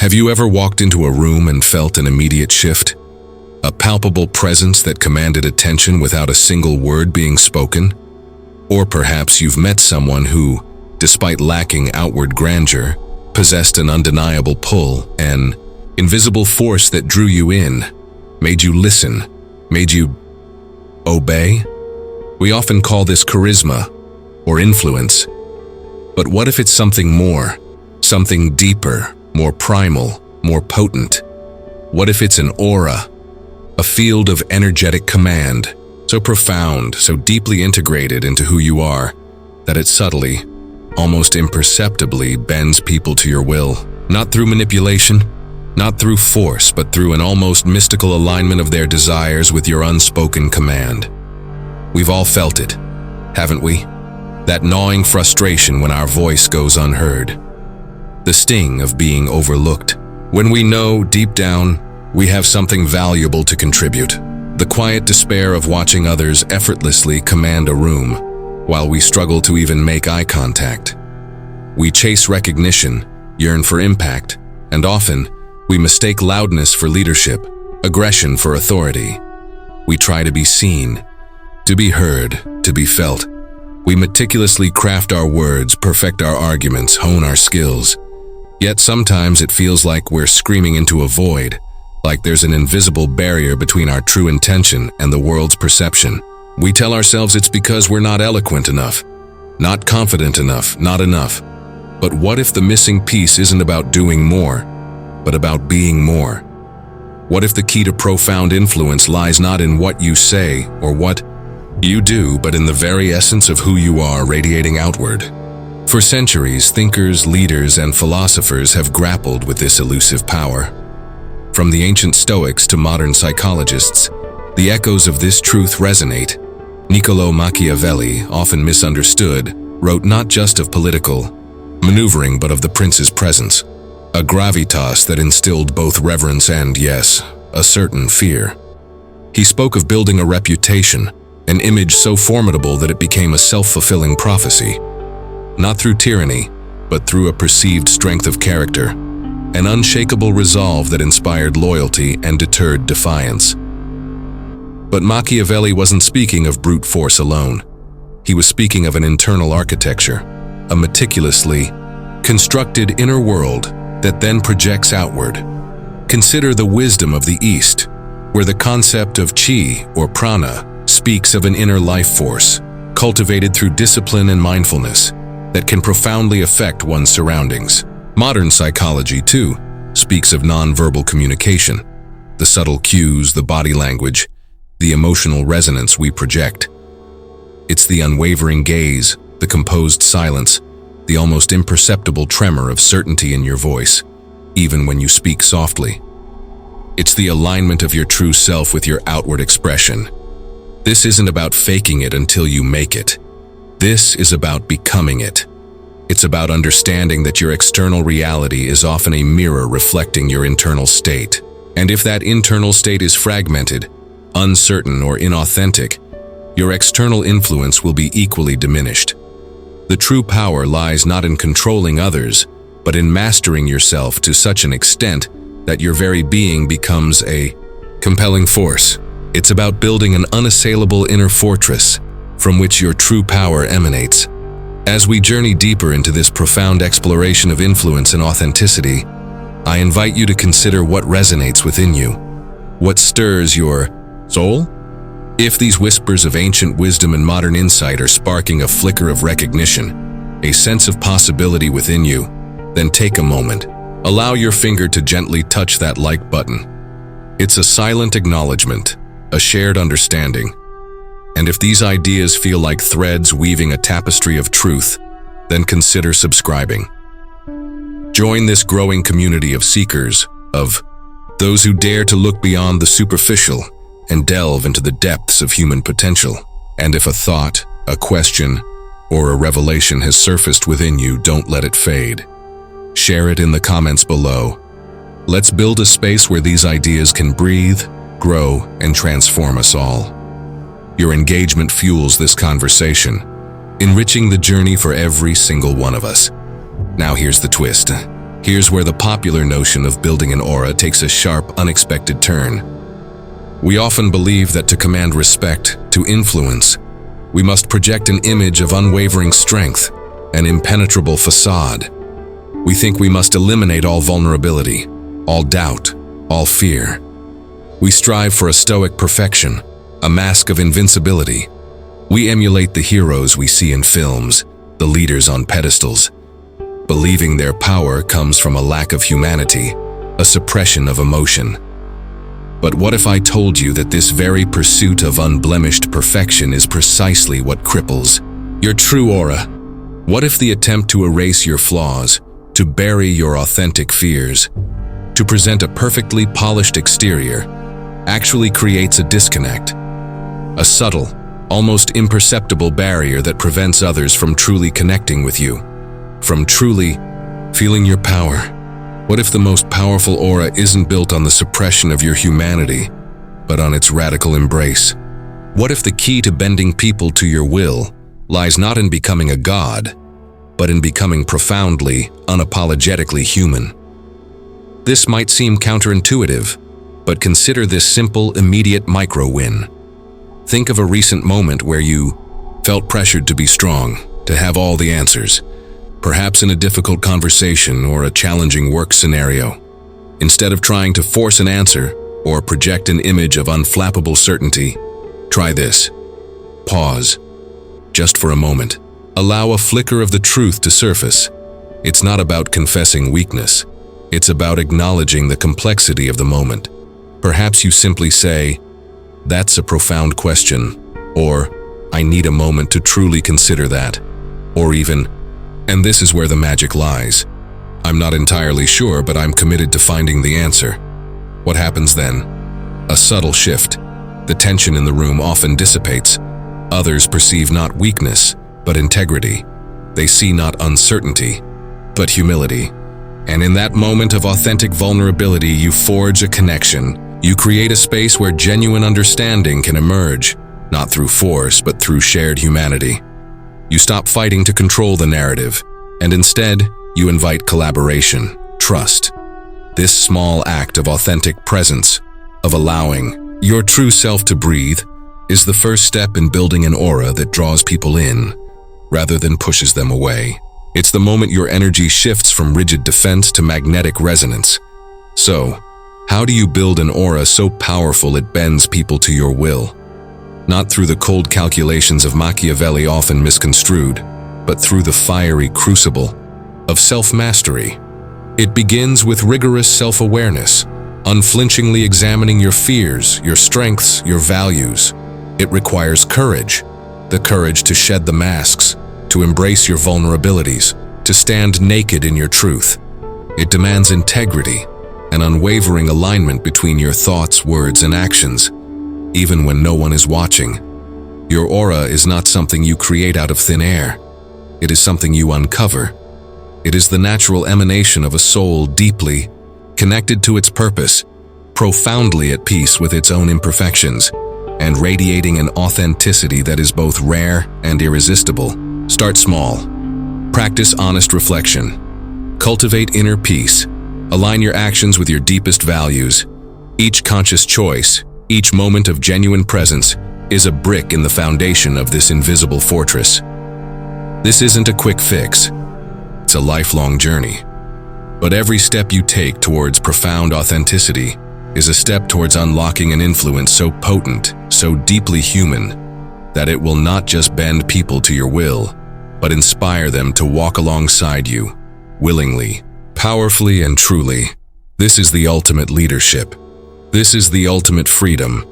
Have you ever walked into a room and felt an immediate shift? A palpable presence that commanded attention without a single word being spoken? Or perhaps you've met someone who, despite lacking outward grandeur, possessed an undeniable pull, an invisible force that drew you in, made you listen, made you obey? We often call this charisma or influence. But what if it's something more, something deeper, more primal, more potent? What if it's an aura, a field of energetic command, so profound, so deeply integrated into who you are, that it subtly, almost imperceptibly bends people to your will, not through manipulation, not through force, but through an almost mystical alignment of their desires with your unspoken command. We've all felt it, haven't we? That gnawing frustration when our voice goes unheard. The sting of being overlooked. When we know, deep down, we have something valuable to contribute. The quiet despair of watching others effortlessly command a room, while we struggle to even make eye contact. We chase recognition, yearn for impact, and often, we mistake loudness for leadership, aggression for authority. We try to be seen, to be heard, to be felt. We meticulously craft our words, perfect our arguments, hone our skills. Yet sometimes it feels like we're screaming into a void, like there's an invisible barrier between our true intention and the world's perception. We tell ourselves it's because we're not eloquent enough, not confident enough, not enough. But what if the missing piece isn't about doing more, but about being more? What if the key to profound influence lies not in what you say or what you do, but in the very essence of who you are radiating outward? For centuries, thinkers, leaders, and philosophers have grappled with this elusive power. From the ancient Stoics to modern psychologists, the echoes of this truth resonate. Niccolò Machiavelli, often misunderstood, wrote not just of political maneuvering but of the prince's presence, a gravitas that instilled both reverence and, yes, a certain fear. He spoke of building a reputation, an image so formidable that it became a self-fulfilling prophecy. Not through tyranny, but through a perceived strength of character, an unshakable resolve that inspired loyalty and deterred defiance. But Machiavelli wasn't speaking of brute force alone. He was speaking of an internal architecture, a meticulously constructed inner world that then projects outward. Consider the wisdom of the East, where the concept of chi or prana speaks of an inner life force, cultivated through discipline and mindfulness, that can profoundly affect one's surroundings. Modern psychology, too, speaks of nonverbal communication, the subtle cues, the body language, the emotional resonance we project. It's the unwavering gaze, the composed silence, the almost imperceptible tremor of certainty in your voice, even when you speak softly. It's the alignment of your true self with your outward expression. This isn't about faking it until you make it. This is about becoming it. It's about understanding that your external reality is often a mirror reflecting your internal state. And if that internal state is fragmented, uncertain, or inauthentic, your external influence will be equally diminished. The true power lies not in controlling others, but in mastering yourself to such an extent that your very being becomes a compelling force. It's about building an unassailable inner fortress from which your true power emanates. As we journey deeper into this profound exploration of influence and authenticity, I invite you to consider what resonates within you. What stirs your soul? If these whispers of ancient wisdom and modern insight are sparking a flicker of recognition, a sense of possibility within you, then take a moment. Allow your finger to gently touch that like button. It's a silent acknowledgement, a shared understanding. And if these ideas feel like threads weaving a tapestry of truth, then consider subscribing. Join this growing community of seekers, of those who dare to look beyond the superficial and delve into the depths of human potential. And if a thought, a question, or a revelation has surfaced within you, don't let it fade. Share it in the comments below. Let's build a space where these ideas can breathe, grow, and transform us all. Your engagement fuels this conversation, enriching the journey for every single one of us. Now here's the twist. Here's where the popular notion of building an aura takes a sharp, unexpected turn. We often believe that to command respect, to influence, we must project an image of unwavering strength, an impenetrable facade. We think we must eliminate all vulnerability, all doubt, all fear. We strive for a stoic perfection, a mask of invincibility. We emulate the heroes we see in films, the leaders on pedestals, believing their power comes from a lack of humanity, a suppression of emotion. But what if I told you that this very pursuit of unblemished perfection is precisely what cripples your true aura? What if the attempt to erase your flaws, to bury your authentic fears, to present a perfectly polished exterior, actually creates a disconnect, a subtle, almost imperceptible barrier that prevents others from truly connecting with you, from truly feeling your power? What if the most powerful aura isn't built on the suppression of your humanity, but on its radical embrace? What if the key to bending people to your will lies not in becoming a god, but in becoming profoundly, unapologetically human? This might seem counterintuitive, but consider this simple, immediate micro-win. Think of a recent moment where you felt pressured to be strong, to have all the answers, perhaps in a difficult conversation or a challenging work scenario. Instead of trying to force an answer or project an image of unflappable certainty, try this. Pause, just for a moment. Allow a flicker of the truth to surface. It's not about confessing weakness. It's about acknowledging the complexity of the moment. Perhaps you simply say, "That's a profound question," or "I need a moment to truly consider that," or even, "And this is where the magic lies. I'm not entirely sure, but I'm committed to finding the answer." What happens then? A subtle shift. The tension in the room often dissipates. Others perceive not weakness, but integrity. They see not uncertainty, but humility. And in that moment of authentic vulnerability, you forge a connection. You create a space where genuine understanding can emerge, not through force, but through shared humanity. You stop fighting to control the narrative, and instead, you invite collaboration, trust. This small act of authentic presence, of allowing your true self to breathe, is the first step in building an aura that draws people in, rather than pushes them away. It's the moment your energy shifts from rigid defense to magnetic resonance. So, how do you build an aura so powerful it bends people to your will? Not through the cold calculations of Machiavelli, often misconstrued, but through the fiery crucible of self-mastery. It begins with rigorous self-awareness, unflinchingly examining your fears, your strengths, your values. It requires courage, the courage to shed the masks, to embrace your vulnerabilities, to stand naked in your truth. It demands integrity, an unwavering alignment between your thoughts, words, and actions, even when no one is watching. Your aura is not something you create out of thin air. It is something you uncover. It is the natural emanation of a soul deeply connected to its purpose, profoundly at peace with its own imperfections, and radiating an authenticity that is both rare and irresistible. Start small. Practice honest reflection. Cultivate inner peace. Align your actions with your deepest values. Each conscious choice, each moment of genuine presence, is a brick in the foundation of this invisible fortress. This isn't a quick fix. It's a lifelong journey. But every step you take towards profound authenticity is a step towards unlocking an influence so potent, so deeply human, that it will not just bend people to your will, but inspire them to walk alongside you, willingly, powerfully, and truly. This is the ultimate leadership. This is the ultimate freedom.